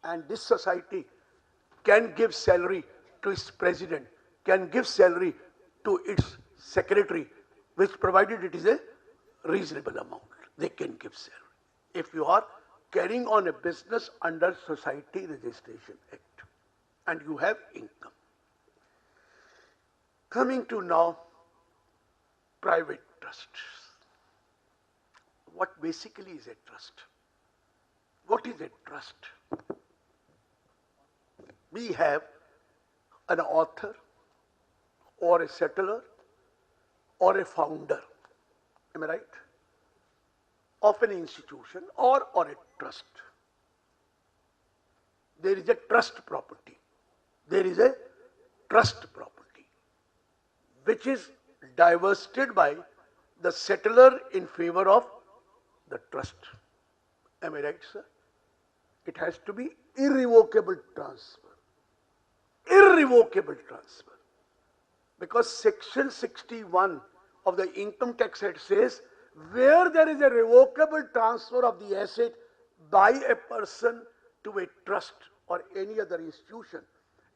And this society can give salary to its president, can give salary to its secretary, which provided it is a reasonable amount, they can give salary. If you are carrying on a business under Society Registration Act and you have income. Coming to now private trusts. What basically is a trust? What is a trust? We have an author or a settler or a founder, am I right, of an institution or a trust. There is a trust property. There is a trust property which is divested by the settler in favor of the trust. Am I right, sir? It has to be irrevocable transfer. Irrevocable transfer. Because section 61 of the Income Tax Act says, where there is a revocable transfer of the asset by a person to a trust or any other institution,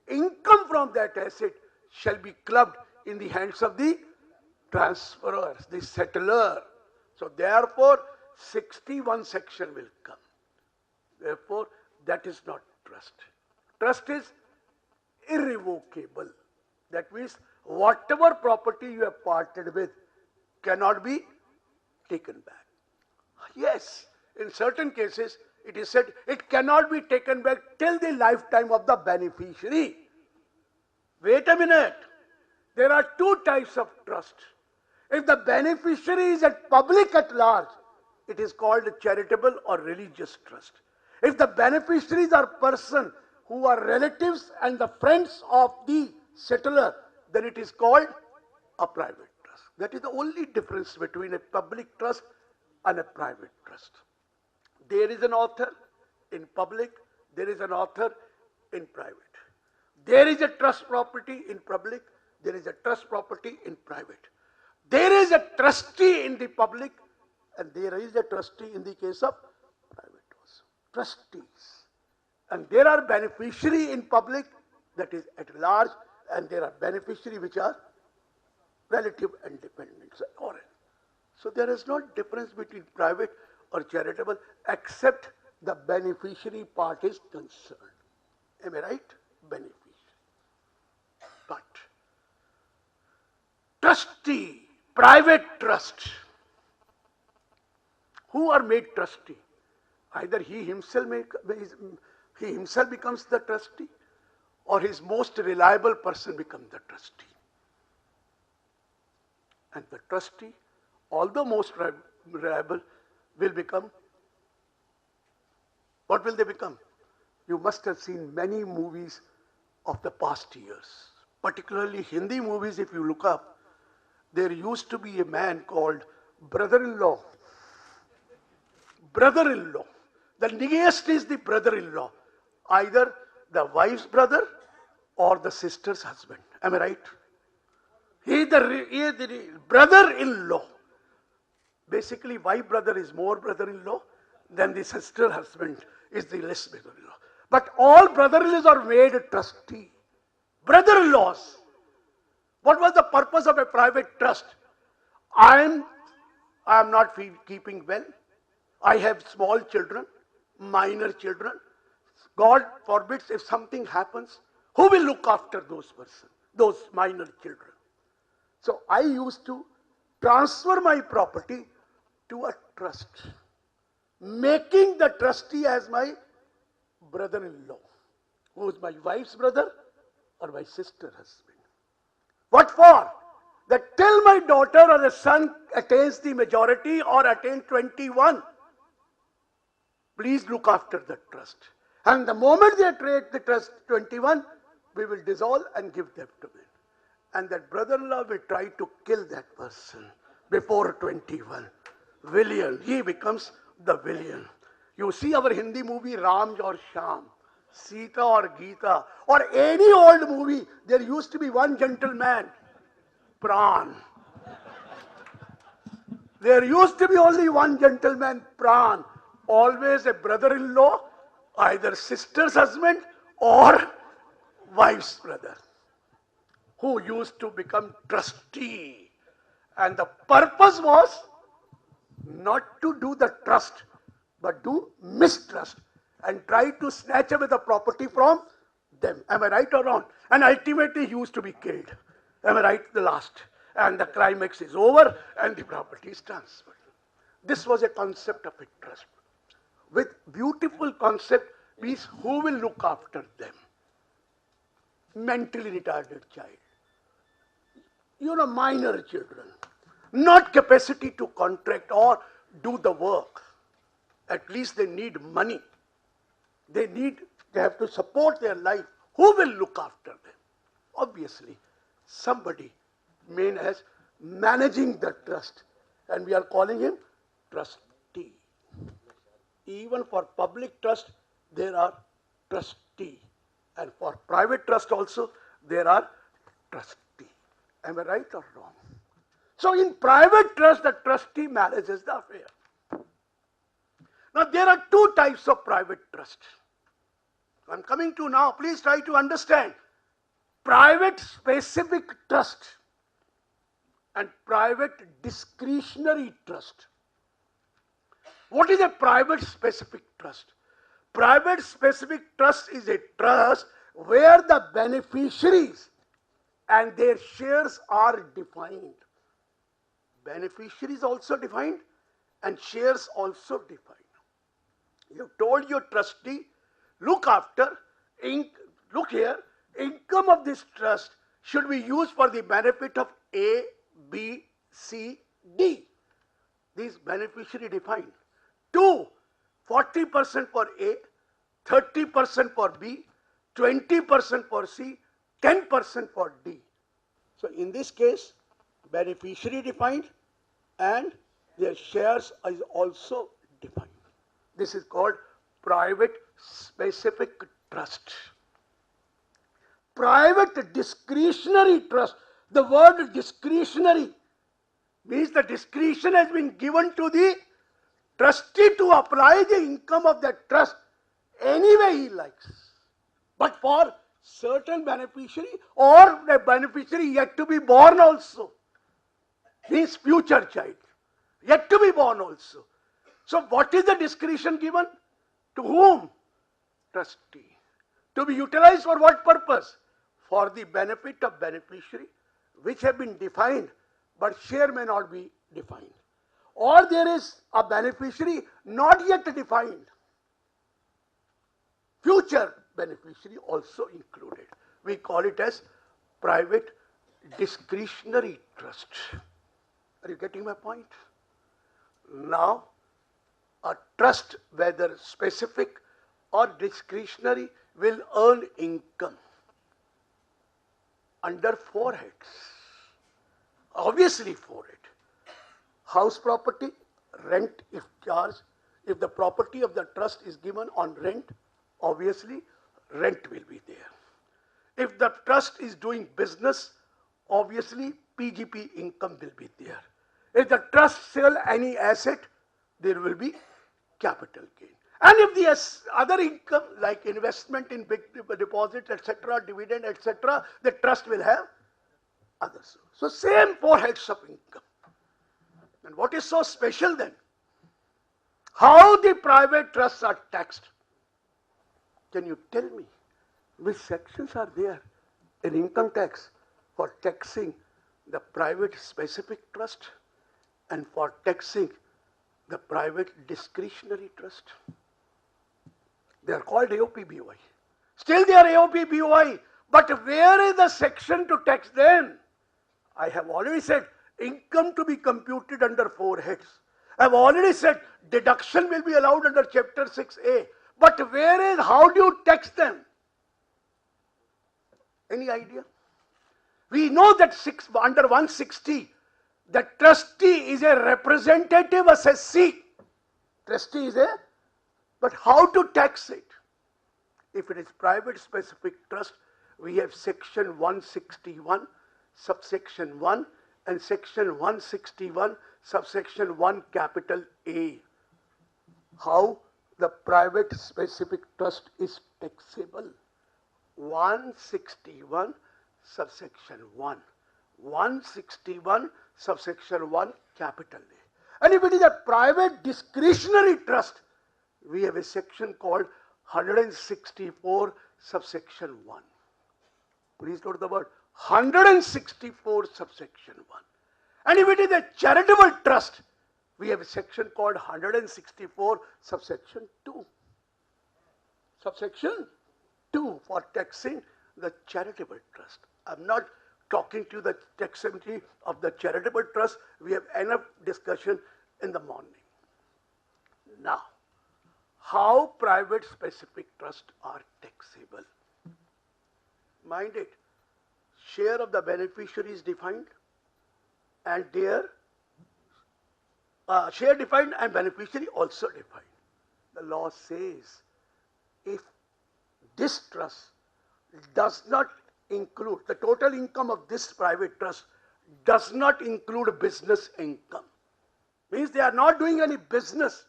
income from that asset shall be clubbed in the hands of the transferors, the settler. So therefore, 61 section will come. Therefore, that is not trust. Trust is irrevocable. That means whatever property you have parted with cannot be taken back. Yes, in certain cases it is said it cannot be taken back till the lifetime of the beneficiary. Wait a minute. There are two types of trust. If the beneficiary is a public at large, it is called a charitable or religious trust. If the beneficiaries are persons who are relatives and the friends of the settler, then it is called a private trust. That is the only difference between a public trust and a private trust. There is an author in public, there is an author in private. There is a trust property in public, there is a trust property in private. There is a trustee in the public and there is a trustee in the case of private also. Trustees. And there are beneficiary in public, that is at large, and there are beneficiary which are relative and dependents. So there is no difference between private or charitable except the beneficiary part is concerned. Am I right? Beneficiary. But trustee, private trust, who are made trustee? Either he himself becomes the trustee or his most reliable person becomes the trustee. And the trustee, although most reliable, will become, what will they become? You must have seen many movies of the past years, particularly Hindi movies. If you look up, there used to be a man called brother-in-law. Brother-in-law. The nearest is the brother-in-law, either the wife's brother or the sister's husband. Am I right? He is the brother-in-law. Basically, wife brother is more brother-in-law than the sister husband is the less brother-in-law. But all brother-in-laws are made a trustee. Brother-in-laws. What was the purpose of a private trust? I am not keeping well. I have small children, minor children. God forbids if something happens, who will look after those persons, those minor children? So I used to transfer my property to a trust, making the trustee as my brother-in-law, who is my wife's brother or my sister's husband. What for? That till my daughter or the son attains the majority or attain 21, please look after the trust. And the moment they attain the trust 21, we will dissolve and give them to me. And that brother-in-law will try to kill that person before 21. Villain. He becomes the villain. You see our Hindi movie Ram or Sham, Sita or Gita, or any old movie, there used to be one gentleman, Pran. There used to be only one gentleman, Pran. Always a brother-in-law either sister's husband or wife's brother, who used to become trustee. And the purpose was not to do the trust, but do mistrust and try to snatch away the property from them. Am I right or wrong? And ultimately he used to be killed. Am I right? The last. And the climax is over and the property is transferred. This was a concept of a trust. With beautiful concept means who will look after them? Mentally retarded child. Minor children. Not capacity to contract or do the work. At least they need money. They have to support their life. Who will look after them? Obviously, somebody named as managing the trust. And we are calling him trustee. Even for public trust, there are trustee. And for private trust also, there are trustee. Am I right or wrong? So in private trust, the trustee manages the affair. Now there are two types of private trust. I'm coming to now, please try to understand. Private specific trust and private discretionary trust. What is a private specific trust? Private specific trust is a trust where the beneficiaries and their shares are defined. Beneficiaries also defined and shares also defined. You told your trustee, look here, income of this trust should be used for the benefit of A, B, C, D. These beneficiary defined. 2, 40% for A, 30% for B, 20% for C, 10% for D. So in this case, beneficiary defined and their shares is also defined. This is called private specific trust. Private discretionary trust. The word discretionary means the discretion has been given to the trustee to apply the income of that trust any way he likes. But for certain beneficiary or the beneficiary yet to be born also, his future child, yet to be born also. So what is the discretion given? To whom? Trustee. To be utilized for what purpose? For the benefit of beneficiary, which have been defined, but share may not be defined. Or there is a beneficiary not yet defined. Future beneficiary also included. We call it as private discretionary trust. Are you getting my point? Now, a trust, whether specific or discretionary, will earn income under 4 heads. Obviously 4 heads. House property, rent if charged. If the property of the trust is given on rent, obviously rent will be there. If the trust is doing business, obviously PGP income will be there. If the trust sell any asset, there will be capital gain. And if the other income like investment in big deposit, etc., dividend, etc., the trust will have others. So same 4 heads of income. And what is so special then? How the private trusts are taxed? Can you tell me which sections are there in income tax for taxing the private specific trust and for taxing the private discretionary trust? They are called AOP-BOI. Still they are AOP-BOI, but where is the section to tax them? I have already said income to be computed under 4 heads. I have already said deduction will be allowed under chapter 6A. But how do you tax them? Any idea? We know that under 160, the trustee is a representative assessee. Trustee is but how to tax it? If it is private specific trust, we have section 161, subsection 1 and section 161, subsection 1 capital A. How the private specific trust is taxable. 161 subsection 1. 161 subsection 1 capital A. And if it is a private discretionary trust, we have a section called 164 subsection 1. Please note the word 164 subsection 1. And if it is a charitable trust, we have a section called 164 subsection 2. Subsection 2 for taxing the charitable trust. I am not talking to the taxability of the charitable trust. We have enough discussion in the morning. Now, how private specific trusts are taxable? Mind it, share of the beneficiary is defined, and their share defined and beneficiary also defined. The law says if this trust does not include, the total income of this private trust does not include business income, means they are not doing any business,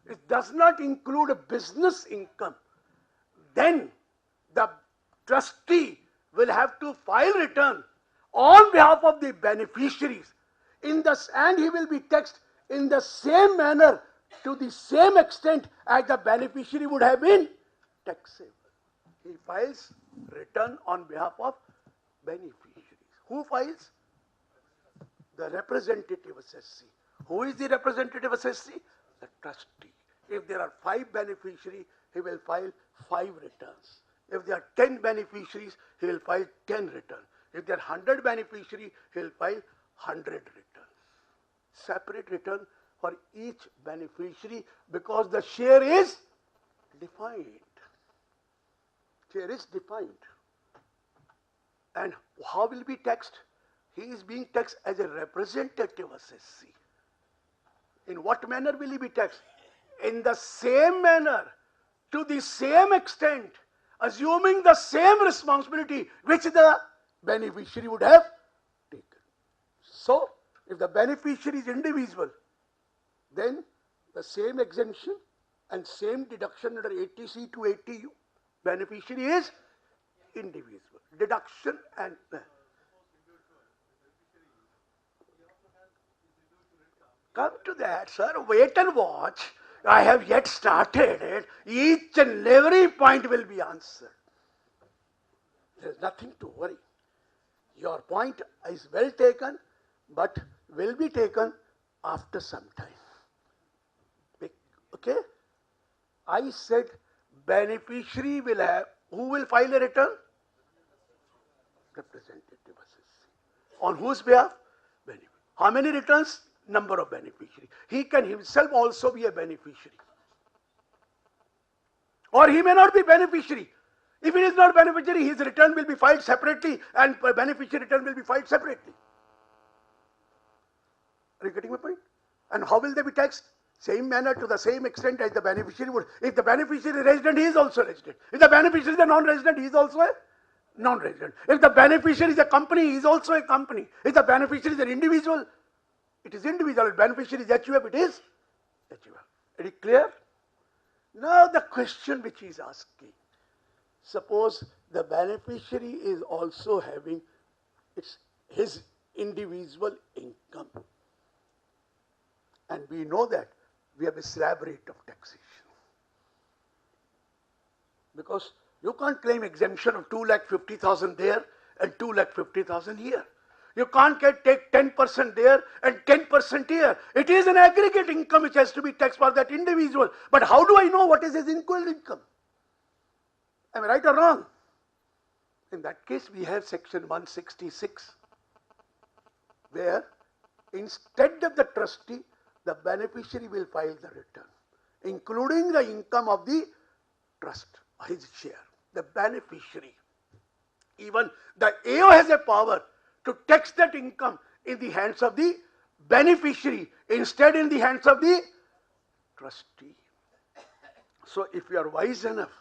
it does not include a business income, then the trustee will have to file return on behalf of the beneficiaries and he will be taxed in the same manner, to the same extent as the beneficiary would have been taxable. He files return on behalf of beneficiaries. Who files? The representative assessee. Who is the representative assessee? The trustee. If there are 5 beneficiaries, he will file 5 returns. If there are 10 beneficiaries, he will file 10 returns. If there are 100 beneficiaries, he will file 100 returns. Separate return for each beneficiary because the share is defined. Share is defined. And how will be taxed? He is being taxed as a representative assessee. In what manner will he be taxed? In the same manner, to the same extent, assuming the same responsibility which the beneficiary would have taken. So, if the beneficiary is individual, then the same exemption and same deduction under 80C to 80U, beneficiary is individual. Deduction and come to that, sir. Wait and watch. I have yet started it. Each and every point will be answered. There is nothing to worry. Your point is well taken, but will be taken after some time. Okay? I said beneficiary will have, who will file a return? Representative assessee. On whose behalf? Beneficiary. How many returns? Number of beneficiaries. He can himself also be a beneficiary. Or he may not be beneficiary. If it is not beneficiary, his return will be filed separately and beneficiary return will be filed separately. Are you getting my point? And how will they be taxed? Same manner, to the same extent as the beneficiary would. If the beneficiary is resident, he is also resident. If the beneficiary is a non-resident, he is also a non-resident. If the beneficiary is a company, he is also a company. If the beneficiary is an individual, it is individual. If beneficiary is HUF, it is HUF. Is it clear? Now the question which he is asking, suppose the beneficiary is also having his individual income. And we know that we have a slab rate of taxation. Because you can't claim exemption of 2,50,000 there and 2,50,000 here. You can't take 10% there and 10% here. It is an aggregate income which has to be taxed for that individual. But how do I know what is his equal income? Am I right or wrong? In that case, we have section 166, where instead of the trustee, the beneficiary will file the return, including the income of the trust, his share. The beneficiary. Even the AO has a power to tax that income in the hands of the beneficiary, instead in the hands of the trustee. So if you are wise enough,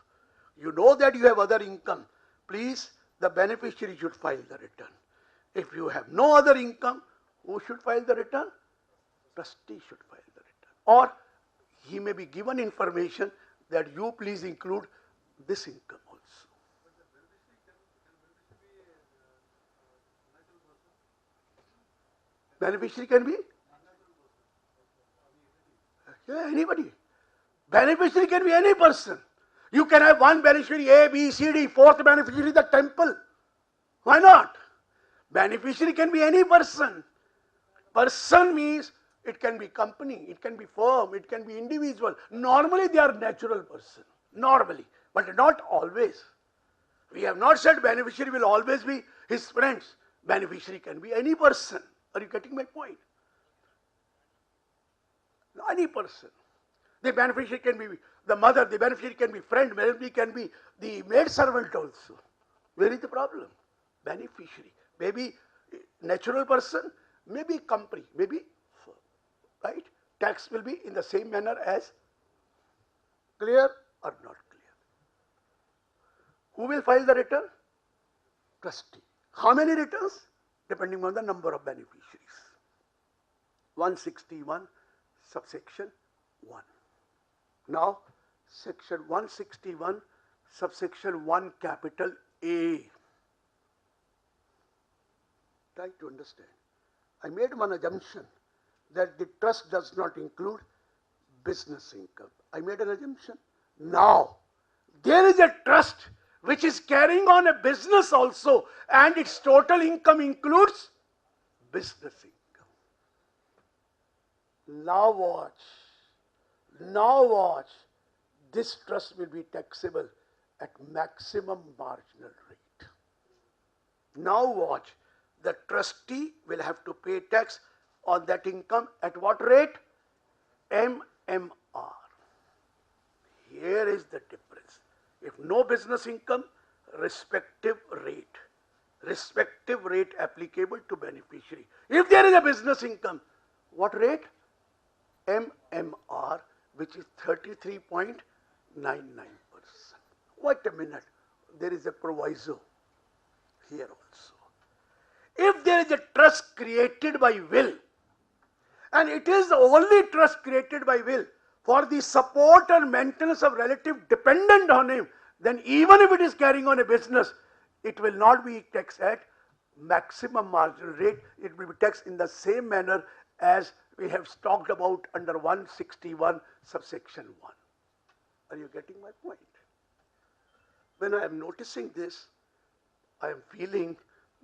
you know that you have other income, please, the beneficiary should file the return. If you have no other income, who should file the return? Trustee should file the return. Or he may be given information that you please include this income also. Beneficiary can be? Yeah, anybody. Beneficiary can be any person. You can have one beneficiary A, B, C, D, fourth beneficiary the temple. Why not? Beneficiary can be any person. Person means it can be company, it can be firm, it can be individual. Normally they are natural person. Normally. But not always. We have not said beneficiary will always be his friends. Beneficiary can be any person. Are you getting my point? Any person. The beneficiary can be the mother, the beneficiary can be friend, beneficiary can be the maid servant also. Where is the problem? Beneficiary. Maybe natural person, maybe company, maybe firm. Right? Tax will be in the same manner as clear or not clear. Who will file the return? Trustee. How many returns? Depending on the number of beneficiaries. 161 subsection 1. Now, section 161 subsection 1 capital A. Try to understand. I made one assumption that the trust does not include business income. I made an assumption. Now, there is a trust which is carrying on a business also, and its total income includes business income. Now watch. Now watch. This trust will be taxable at maximum marginal rate. Now watch. The trustee will have to pay tax on that income at what rate? MMR. Here is the difference. If no business income, respective rate applicable to beneficiary. If there is a business income, what rate? MMR, which is 33.99%. Wait a minute, there is a proviso here also. If there is a trust created by will, and it is the only trust created by will for the support and maintenance of relative dependent on him, then even if it is carrying on a business, it will not be taxed at maximum marginal rate. It will be taxed in the same manner as we have talked about under 161 subsection 1. Are you getting my point? When I am noticing this, I am feeling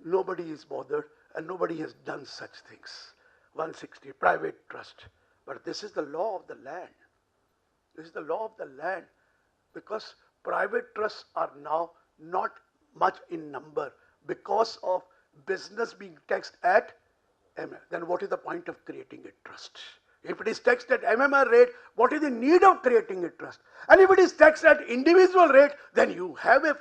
nobody is bothered and nobody has done such things. 160, private trust. But this is the law of the land. This is the law of the land, because private trusts are now not much in number because of business being taxed at MMR. Then what is the point of creating a trust? If it is taxed at MMR rate, what is the need of creating a trust? And if it is taxed at individual rate, then you have a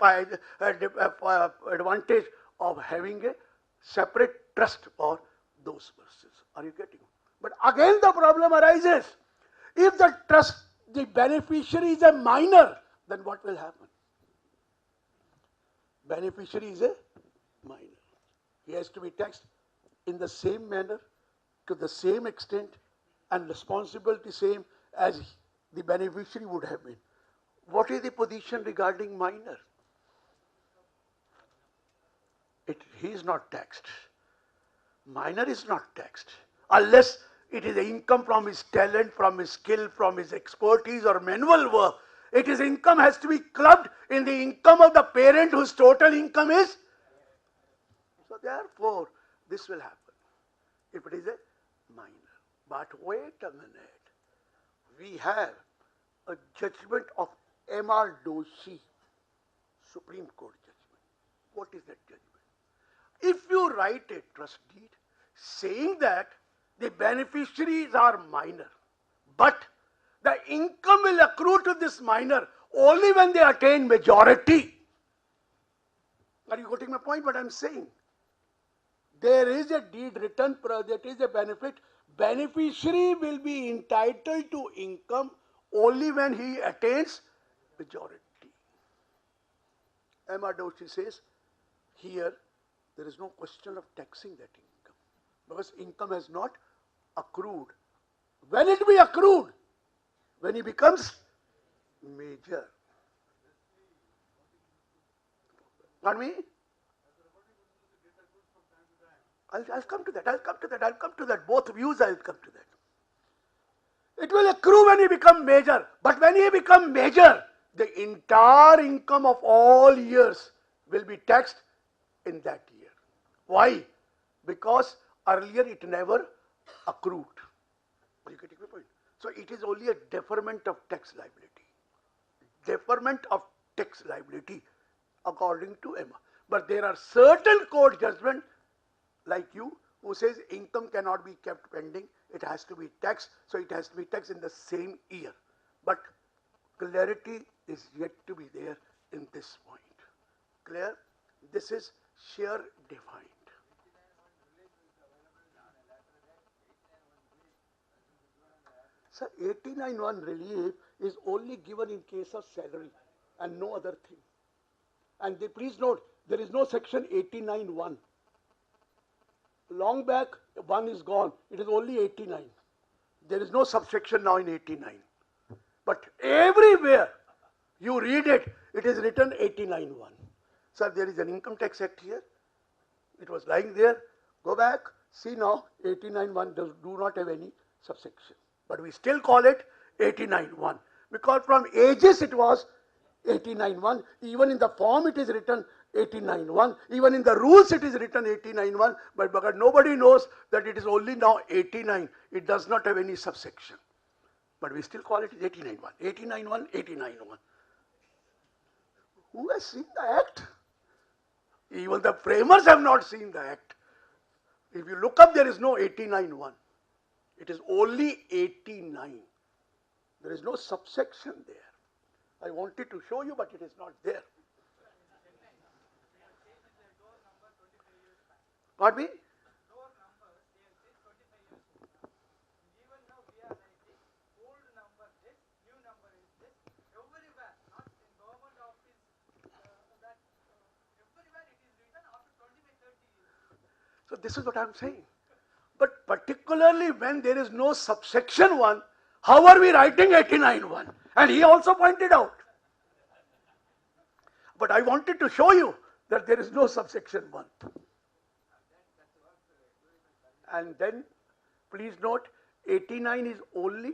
advantage of having a separate trust for those persons. Are you getting? But again the problem arises. If the trust, the beneficiary is a minor, then what will happen? Beneficiary is a minor. He has to be taxed in the same manner, to the same extent, and responsibility same as the beneficiary would have been. What is the position regarding minor? He is not taxed. Minor is not taxed unless it is income from his talent, from his skill, from his expertise or manual work. His income has to be clubbed in the income of the parent whose total income is. So therefore, this will happen if it is a minor. But wait a minute. We have a judgment of M.R. Doshi, Supreme Court judgment. What is that judgment? If you write a trust deed saying that the beneficiaries are minor, but the income will accrue to this minor only when they attain majority. Are you getting my point? What I am saying? There is a deed written, that is a benefit. Beneficiary will be entitled to income only when he attains majority. M.R. Doshi says, here there is no question of taxing that income, because income has not accrued. When it be accrued? When he becomes major. Pardon me? I'll come to that. I'll come to that. Both views I'll come to that. It will accrue when he become major. But when he become major, the entire income of all years will be taxed in that year. Why? Because earlier it never accrued. Are you getting my point? So it is only a deferment of tax liability. Deferment of tax liability according to EMA. But there are certain court judgments like you who says income cannot be kept pending, it has to be taxed, so it has to be taxed in the same year. But clarity is yet to be there in this point. Clear? This is share defined. Sir, 89(1) relief is only given in case of salary and no other thing. And please note, there is no section 89(1). Long back, 1 is gone. It is only 89. There is no subsection now in 89. But everywhere you read it, it is written 89(1). Sir, there is an income tax act here. It was lying there. Go back, see now, 89(1) do not have any subsection. But we still call it 89(1). Because from ages it was 89(1). Even in the form it is written 89(1). Even in the rules it is written 89(1). But because nobody knows that it is only now 89, it does not have any subsection. But we still call it 89(1). 89(1), 89(1). Who has seen the act? Even the framers have not seen the act. If you look up, there is no 89(1). It is only 89. There is no subsection there. I wanted to show you, but it is not there. Pardon me? So this is what I am saying. But particularly when there is no subsection 1, how are we writing 89(1)? And he also pointed out. But I wanted to show you that there is no subsection 1. And then, please note, 89 is only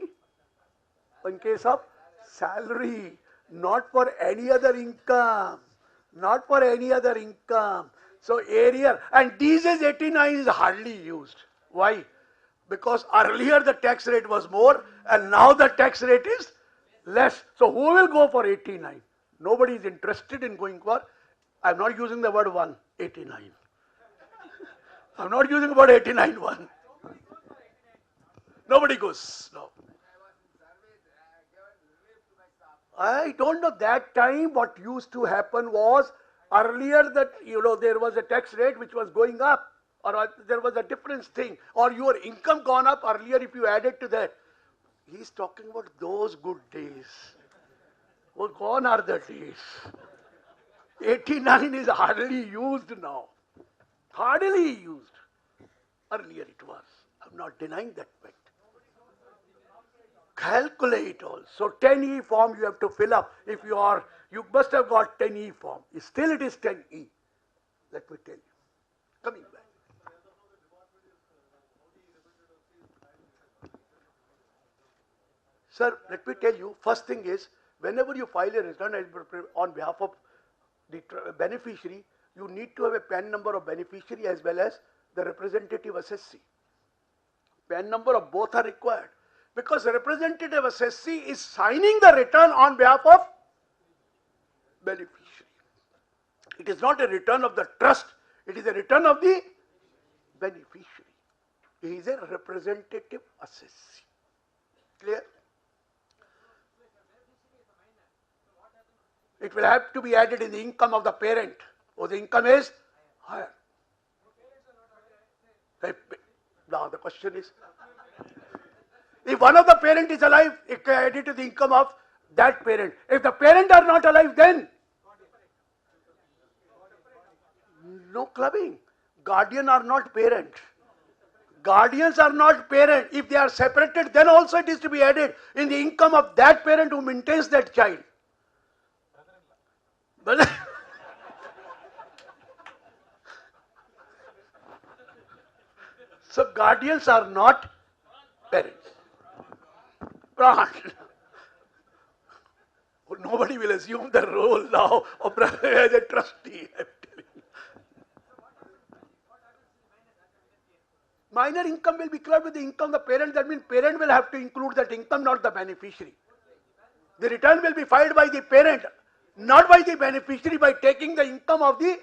in case of salary, not for any other income. Not for any other income. So area, and these days 89 is hardly used. Why? Because earlier the tax rate was more and now the tax rate is less. So who will go for 89? Nobody is interested in going for, I'm not using the word 1, 89. I'm not using the word 89(1). Nobody goes. No. I don't know that time what used to happen was earlier that there was a tax rate which was going up, or there was a different thing, or your income gone up earlier if you added to that. He's talking about those good days. Well, gone are the days. 89 is hardly used now. Hardly used. Earlier it was. I'm not denying that fact. Calculate also. 10E form you have to fill up. If you must have got 10E form. Still it is 10E. Let me tell you. Coming back. Sir, let me tell you, first thing is, whenever you file a return on behalf of the beneficiary, you need to have a PAN number of beneficiary as well as the representative assessee. PAN number of both are required. Because the representative assessee is signing the return on behalf of beneficiary. It is not a return of the trust, it is a return of the beneficiary. He is a representative assessee. Clear? It will have to be added in the income of the parent, or the income is higher. Now the question is, if one of the parent is alive, it can add it to the income of that parent. If the parent are not alive, then no clubbing. Guardian are not parent. guardians are not parent. If they are separated, then also it is to be added in the income of that parent who maintains that child. But so guardians are not parents. Nobody will assume the role now of as a trustee. I'm telling you. Minor income will be clubbed with the income of the parent. That means parent will have to include that income, not the beneficiary. The return will be filed by the parent, not by the beneficiary, by taking the income of the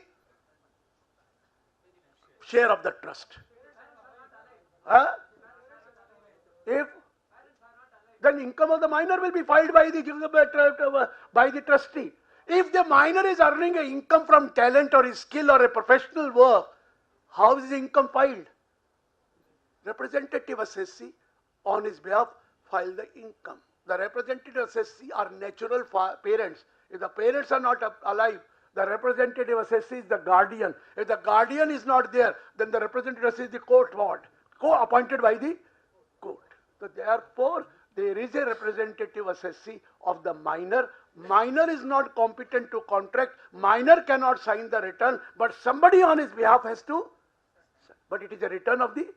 share of the trust. Huh? If then income of the minor will be filed by the trustee. If the minor is earning an income from talent or his skill or a professional work, how is the income filed? Representative assessee on his behalf file the income. The representative assessee are natural parents. If the parents are not alive, the representative assessee is the guardian. If the guardian is not there, then the representative assessee is the court ward, appointed by the court. So therefore, there is a representative assessee of the minor. Minor is not competent to contract. Minor cannot sign the return, but somebody on his behalf has to. But it is a return of the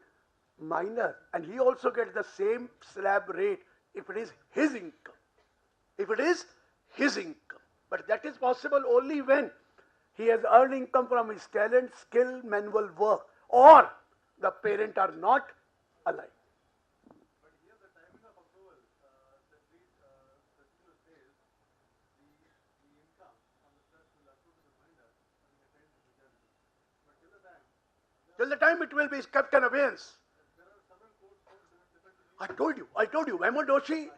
minor, and he also gets the same slab rate if it is his income. If it is his income. But that is possible only when he has earned income from his talent, skill, manual work, or the parent are not alive. Till the time it will be kept in abeyance. I told you, Mehmood Doshi,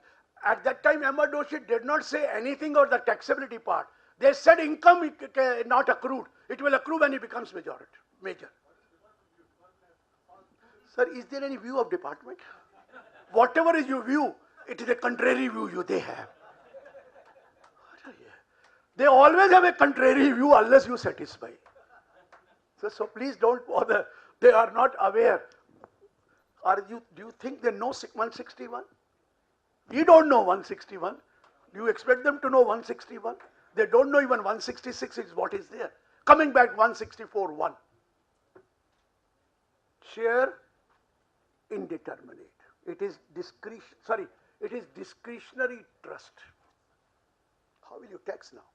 at that time Mehmood Doshi did not say anything about the taxability part. They said income not accrued. It will accrue when it becomes major. Sir, is there any view of department? Whatever is your view, it is a contrary view they have. They always have a contrary view unless you satisfy. So please don't bother. They are not aware. Do you think they know 161? We don't know 161. Do you expect them to know 161? They don't know even 166 is what is there. Coming back 164.1. Share indeterminate. It is discretionary trust. How will you tax now?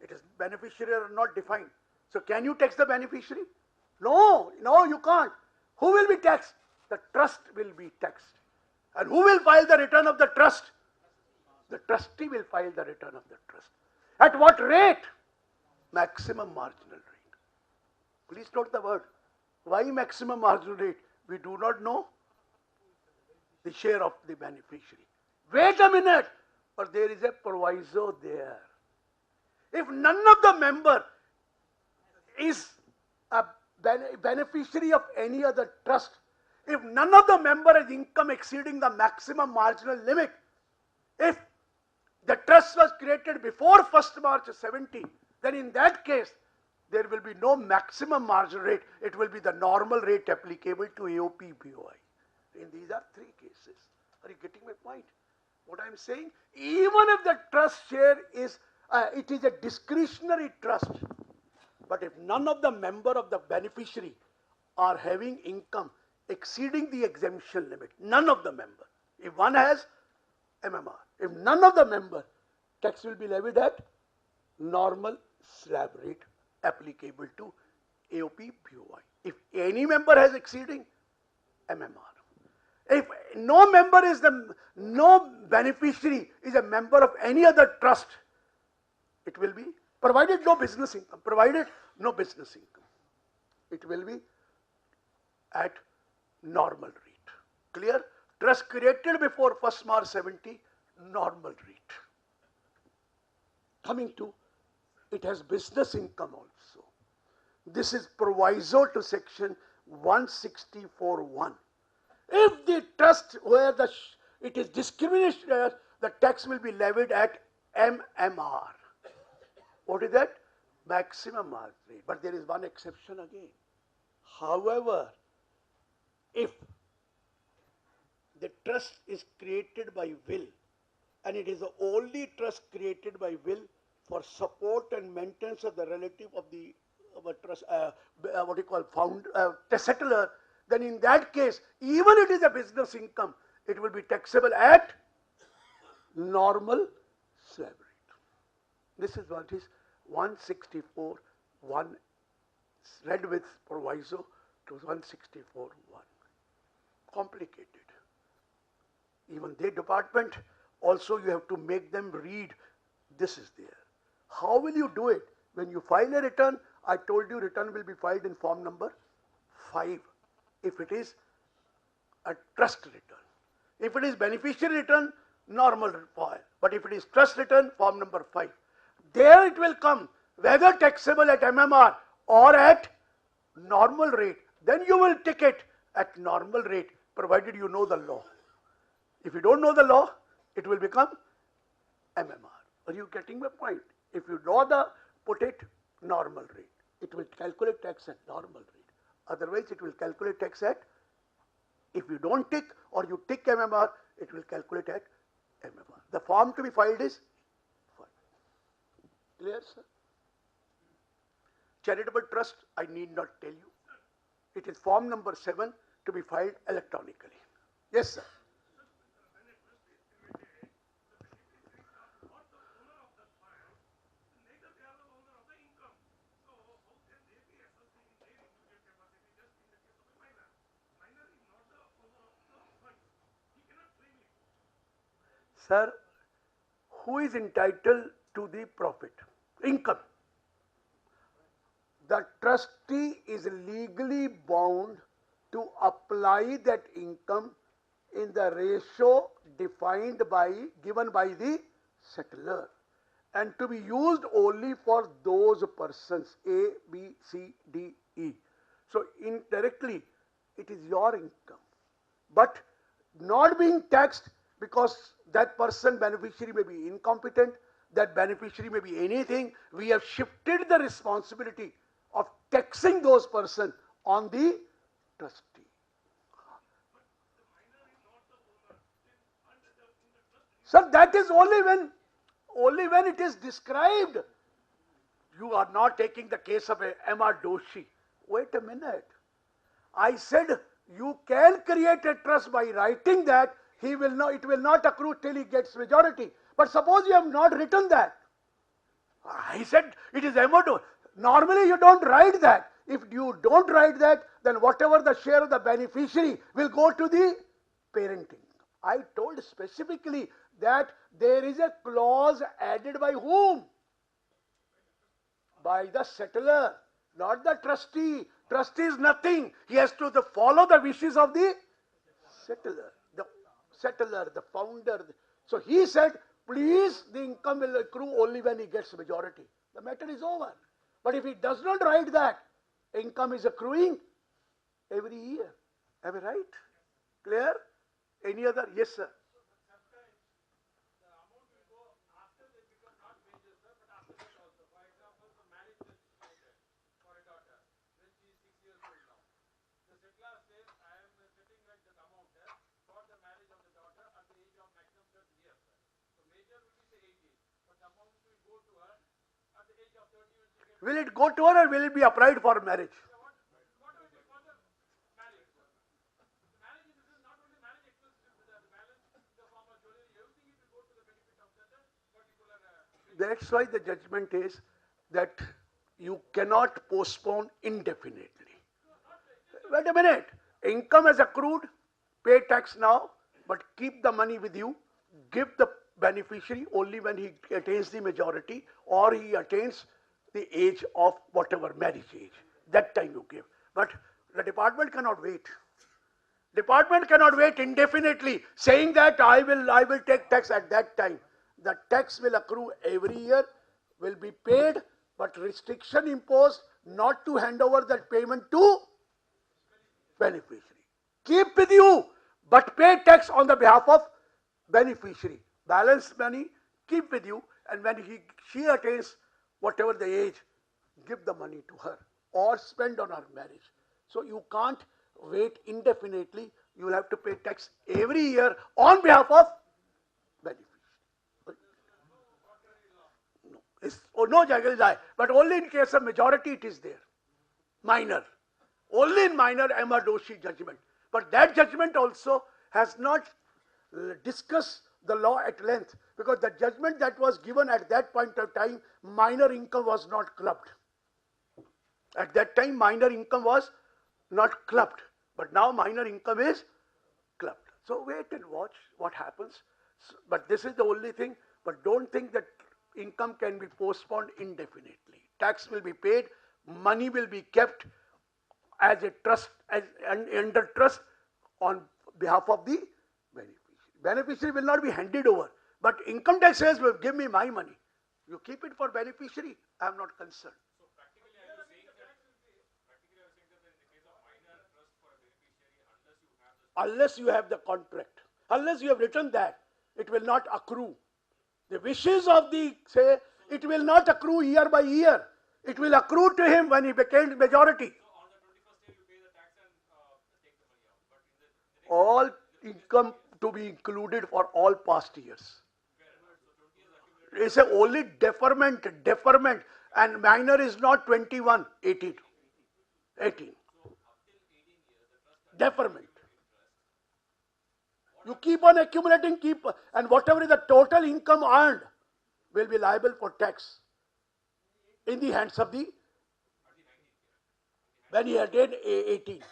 It is beneficiary or not defined. So can you tax the beneficiary? No, you can't. Who will be taxed? The trust will be taxed. And who will file the return of the trust? The trustee will file the return of the trust. At what rate? Maximum marginal rate. Please note the word. Why maximum marginal rate? We do not know the share of the beneficiary. Wait a minute. But there is a proviso there. If none of the member is a beneficiary of any other trust, if none of the member has income exceeding the maximum marginal limit, if the trust was created before 1st March 70, then in that case, there will be no maximum marginal rate. It will be the normal rate applicable to AOP BOI. In these are three cases. Are you getting my point? What I am saying, even if the trust share is, it is a discretionary trust, but if none of the member of the beneficiary are having income exceeding the exemption limit, none of the member. If one has, MMR. If none of the member, tax will be levied at normal slab rate applicable to AOP BOI. If any member has exceeding, MMR. If no beneficiary is a member of any other trust, it will be provided no business income. Provided no business income, it will be at normal rate. Clear? Trust created before 1st March 70, normal rate. Coming to, it has business income also. This is proviso to section 164.1. If the trust where it is discrimination, the tax will be levied at MMR. What is that? Maximum marginal rate. But there is one exception again. However, if the trust is created by will, and it is the only trust created by will for support and maintenance of the relative of the trust, what you call the settler. Then in that case, even it is a business income, it will be taxable at normal slab rate. This is what is 164 1 read with proviso to 164 1. Complicated. Even the department also you have to make them read this is there. How will you do it? When you file a return, I told you return will be filed in form number 5 if it is a trust return. If it is beneficiary return, normal file. But if it is trust return, form number 5. There it will come whether taxable at MMR or at normal rate. Then you will tick it at normal rate provided you know the law. If you don't know the law, it will become MMR. Are you getting my point? If you know the, put it normal rate. It will calculate tax at normal rate. Otherwise, it will calculate tax at, if you don't tick or you tick MMR, it will calculate at MMR. The form to be filed is 5. Clear, sir? Charitable trust, I need not tell you. It is form number 7 to be filed electronically. Yes, sir. Sir, who is entitled to the profit? Income. The trustee is legally bound to apply that income in the ratio defined by, given by the settler, and to be used only for those persons A, B, C, D, E. So indirectly, it is your income, but not being taxed because that person beneficiary may be incompetent, that beneficiary may be anything. We have shifted the responsibility of taxing those persons on the trustee. Sir, that is only when it is described. You are not taking the case of a M.R. Doshi. Wait a minute. I said you can create a trust by writing that it will not accrue till he gets majority. But suppose you have not written that. I said it is M.R. Normally you don't write that. If you don't write that, then whatever the share of the beneficiary will go to the parenting. I told specifically that there is a clause added by whom? By the settler, not the trustee. Trustee is nothing. He has to follow the wishes of the settler. The settler, the founder. So he said, please, the income will accrue only when he gets majority. The matter is over. But if he does not write that, income is accruing every year. Am I right? Clear? Any other? Yes, sir. Will it go to her or will it be applied for marriage? That's why the judgment is that you cannot postpone indefinitely. Wait a minute. Income is accrued, pay tax now, but keep the money with you. Give the beneficiary only when he attains the majority or he attains the age of whatever marriage age. That time you give. But the department cannot wait. Department cannot wait indefinitely, saying that I will take tax at that time. The tax will accrue every year, will be paid, but restriction imposed not to hand over that payment to beneficiary. Keep with you, but pay tax on the behalf of beneficiary. Balance money, keep with you, and when she attains whatever the age, give the money to her or spend on her marriage. So you can't wait indefinitely. you will have to pay tax every year on behalf of beneficiary. No, no jaggle is I, but only in case of majority it is there. Minor. Only in minor Doshi judgment. But that judgment also has not discussed the law at length, because the judgment that was given at that point of time, minor income was not clubbed. At that time, minor income was not clubbed. But now minor income is clubbed. So wait and watch what happens. But this is the only thing. But don't think that income can be postponed indefinitely. Tax will be paid, money will be kept as a trust, as under trust on behalf of the beneficiary. Beneficiary will not be handed over. But income tax says, well, give me my money. You keep it for beneficiary, I am not concerned. So practically, are you saying that in the case of minor trust for a beneficiary, unless you have the contract, unless you have written that, it will not accrue. The wishes of the, say, it will not accrue year by year. It will accrue to him when he became majority. So on the 21st day, you pay the tax and take the money out. But in the All income to be included for all past years. It's a only deferment, and minor is not 21, 18. Deferment. You keep on accumulating, and whatever is the total income earned will be liable for tax in the hands of the, when he attained 18. So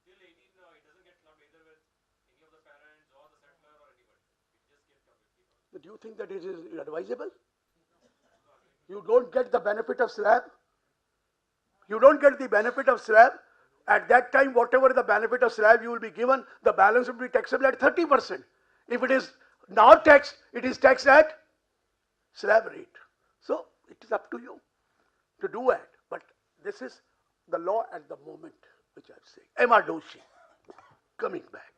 till 18, it doesn't get clubbed either with any of the parents or the settler or anybody. It just gets clubbed. Do you think that it is advisable? You don't get the benefit of slab. You don't get the benefit of slab. At that time, whatever the benefit of slab you will be given, the balance will be taxable at 30%. If it is now taxed, it is taxed at slab rate. So it is up to you to do it. But this is the law at the moment, which I am saying. M.R. Doshi, coming back.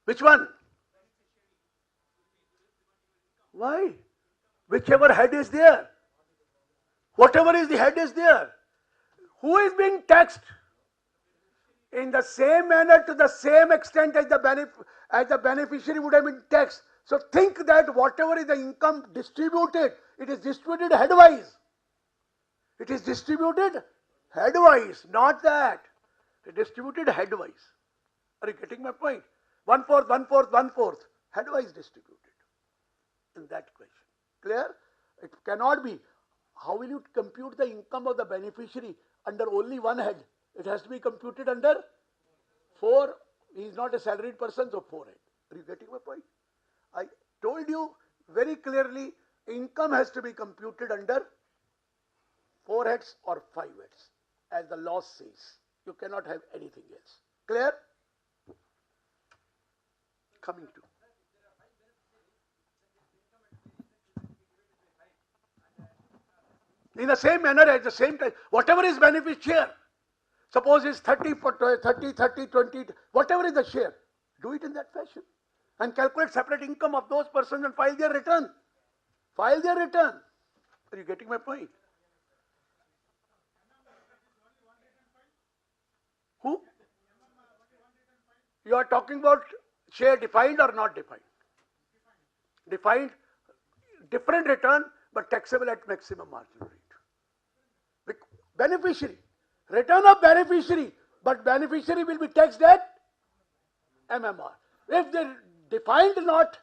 Which one? Why? Whichever head is there. Whatever is the head is there. Who is being taxed? In the same manner, to the same extent as the beneficiary would have been taxed. So think that whatever is the income distributed, it is distributed headwise. It is distributed headwise, not that. It is distributed headwise. Are you getting my point? 1/4, 1/4, 1/4. Headwise distributed. In that question. Clear? It cannot be. How will you compute the income of the beneficiary under only one head? It has to be computed under 4. He is not a salaried person, so 4 head. Are you getting my point? I told you very clearly, income has to be computed under 4 heads or 5 heads, as the law says. You cannot have anything else. Clear? Coming to. In the same manner, at the same time, whatever is benefit share, suppose it's 30, 30, 20, whatever is the share, do it in that fashion. And calculate separate income of those persons and file their return. File their return. Are you getting my point? Who? You are talking about share defined or not defined? Defined, different return, but taxable at maximum marginal rate. Beneficiary, return of beneficiary, but beneficiary will be taxed at MMR. If they defined not,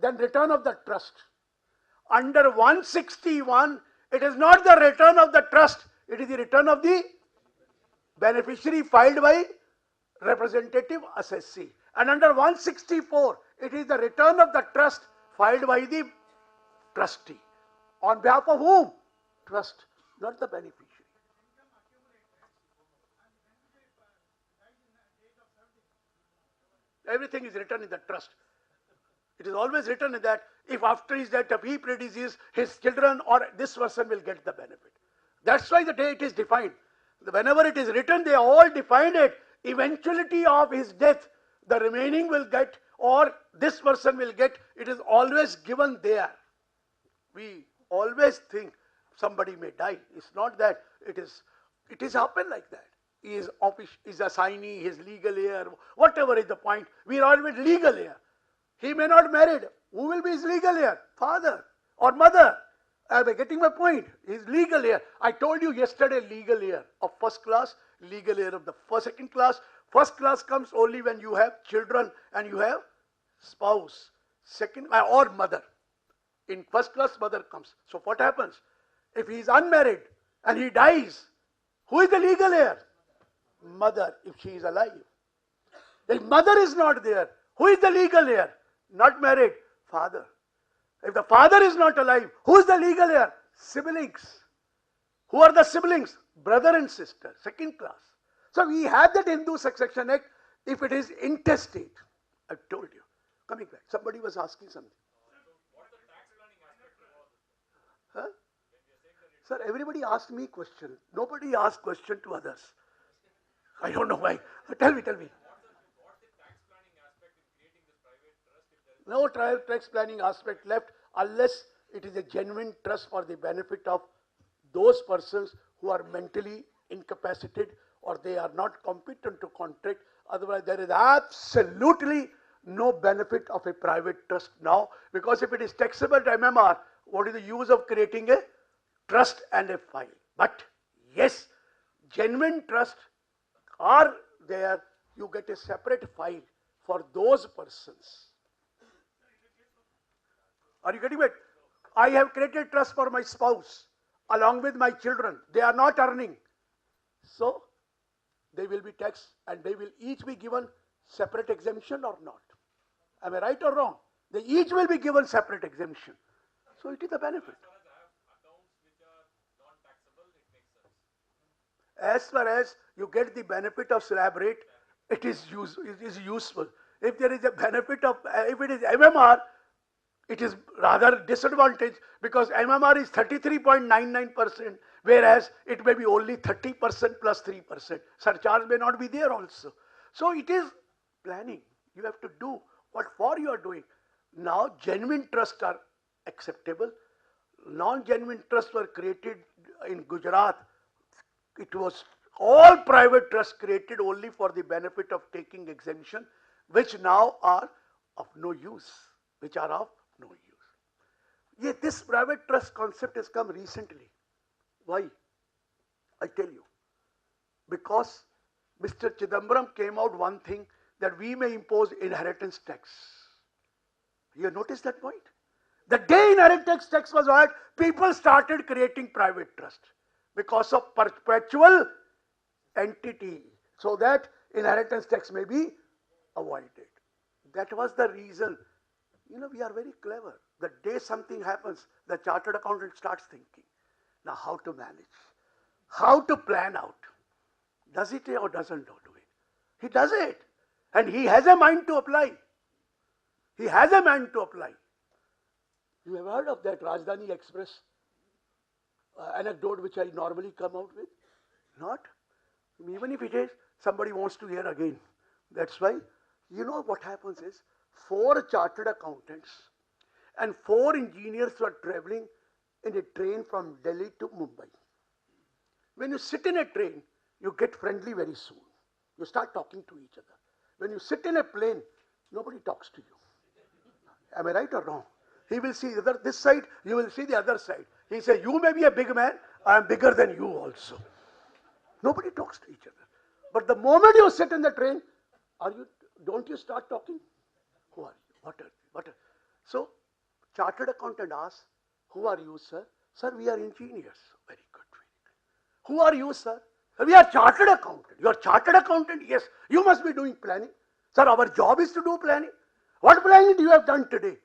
then return of the trust. Under 161, it is not the return of the trust, it is the return of the beneficiary filed by representative assessee. And under 164, it is the return of the trust filed by the trustee. On behalf of whom? Trust, not the beneficiary. Everything is written in the trust. It is always written in that if after his death, if he predeceases, his children or this person will get the benefit. That's why the day it is defined. Whenever it is written, they all defined it. Eventuality of his death, the remaining will get, or this person will get. It is always given there. We always think somebody may die. It's not that it is happened like that. He is assignee, he is legal heir, whatever is the point. We are always legal heir. He may not married. Who will be his legal heir? Father or mother. Am I getting my point? He is legal heir. I told you yesterday, legal heir of first class, legal heir of the second class. First class comes only when you have children and you have spouse. Second or mother. In first class, mother comes. So what happens? If he is unmarried and he dies, who is the legal heir? Mother, if she is alive. If mother is not there, who is the legal heir? Not married, father. If the father is not alive, who is the legal heir? Siblings. Who are the siblings? Brother and sister, second class. So we have that Hindu Succession Act if it is intestate. I told you. Coming back, somebody was asking something. Huh? Sir, everybody asked me question. Nobody asked question to others. I don't know why. Tell me. No tax planning aspect left unless it is a genuine trust for the benefit of those persons who are mentally incapacitated or they are not competent to contract. Otherwise, there is absolutely no benefit of a private trust now, because if it is taxable to MMR, what is the use of creating a trust and a file? But yes, genuine trust are there. You get a separate file for those persons. Are you getting it? I have created trust for my spouse along with my children. They are not earning. So, they will be taxed and they will each be given separate exemption or not. Am I right or wrong? They each will be given separate exemption. So, it is a benefit. As far as you get the benefit of slab rate, it is useful. If there is a benefit of, if it is MMR, it is rather disadvantage because MMR is 33.99%, whereas it may be only 30% plus 3%. Surcharge may not be there also. So it is planning. You have to do what for you are doing. Now genuine trusts are acceptable. Non-genuine trusts were created in Gujarat. It was all private trusts created only for the benefit of taking exemption, which now are of no use, which are of no use. Yet this private trust concept has come recently. Why? I tell you. Because Mr. Chidambaram came out one thing that we may impose inheritance tax. You noticed that point? The day inheritance tax was added, people started creating private trust because of perpetual entity, so that inheritance tax may be avoided. That was the reason. You know, we are very clever. The day something happens, the chartered accountant starts thinking, now how to manage, how to plan out. Does it or doesn't do it? He does it. And he has a mind to apply. He has a mind to apply. You have heard of that Rajdhani Express anecdote which I normally come out with? Not. Even if it is, somebody wants to hear again. That's why, you know what happens is, 4 chartered accountants and 4 engineers were traveling in a train from Delhi to Mumbai. When you sit in a train, you get friendly very soon. You start talking to each other. When you sit in a plane, nobody talks to you. Am I right or wrong? He will see this side, you will see the other side. He says, you may be a big man, I am bigger than you also. Nobody talks to each other. But the moment you sit in the train, don't you start talking? Who are you? What are you? What are? So, chartered accountant asks, who are you, sir? Sir, we are engineers. Very good, very good. Who are you, sir? Sir, we are chartered accountant. You are chartered accountant? Yes. You must be doing planning. Sir, our job is to do planning. What planning do you have done today?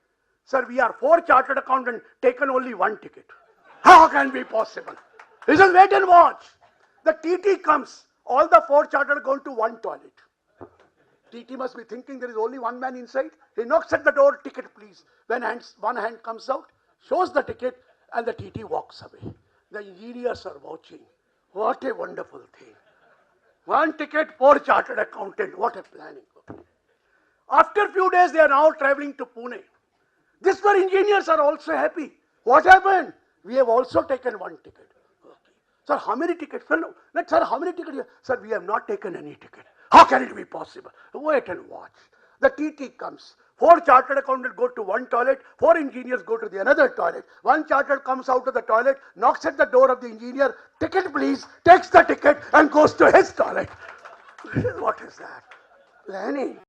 Sir, we are 4 chartered accountants, taken only 1 ticket. How can be possible? He says, wait and watch. The TT comes. All the 4 chartered go to 1 toilet. TT must be thinking there is only 1 man inside. He knocks at the door, ticket please. When one hand comes out, shows the ticket, and the TT walks away. The engineers are watching. What a wonderful thing. 1 ticket, 4 chartered accountant. What a planning. After a few days, they are now traveling to Pune. This where engineers are also happy. What happened? We have also taken one ticket. Okay. Sir, how many tickets? Sir, no. Sir, how many tickets? Sir, we have not taken any ticket. How can it be possible? Wait and watch. The TT comes. 4 chartered accountants go to one toilet, 4 engineers go to the another toilet. One chartered comes out of the toilet, knocks at the door of the engineer, ticket please, takes the ticket and goes to his toilet. What is that? Planning.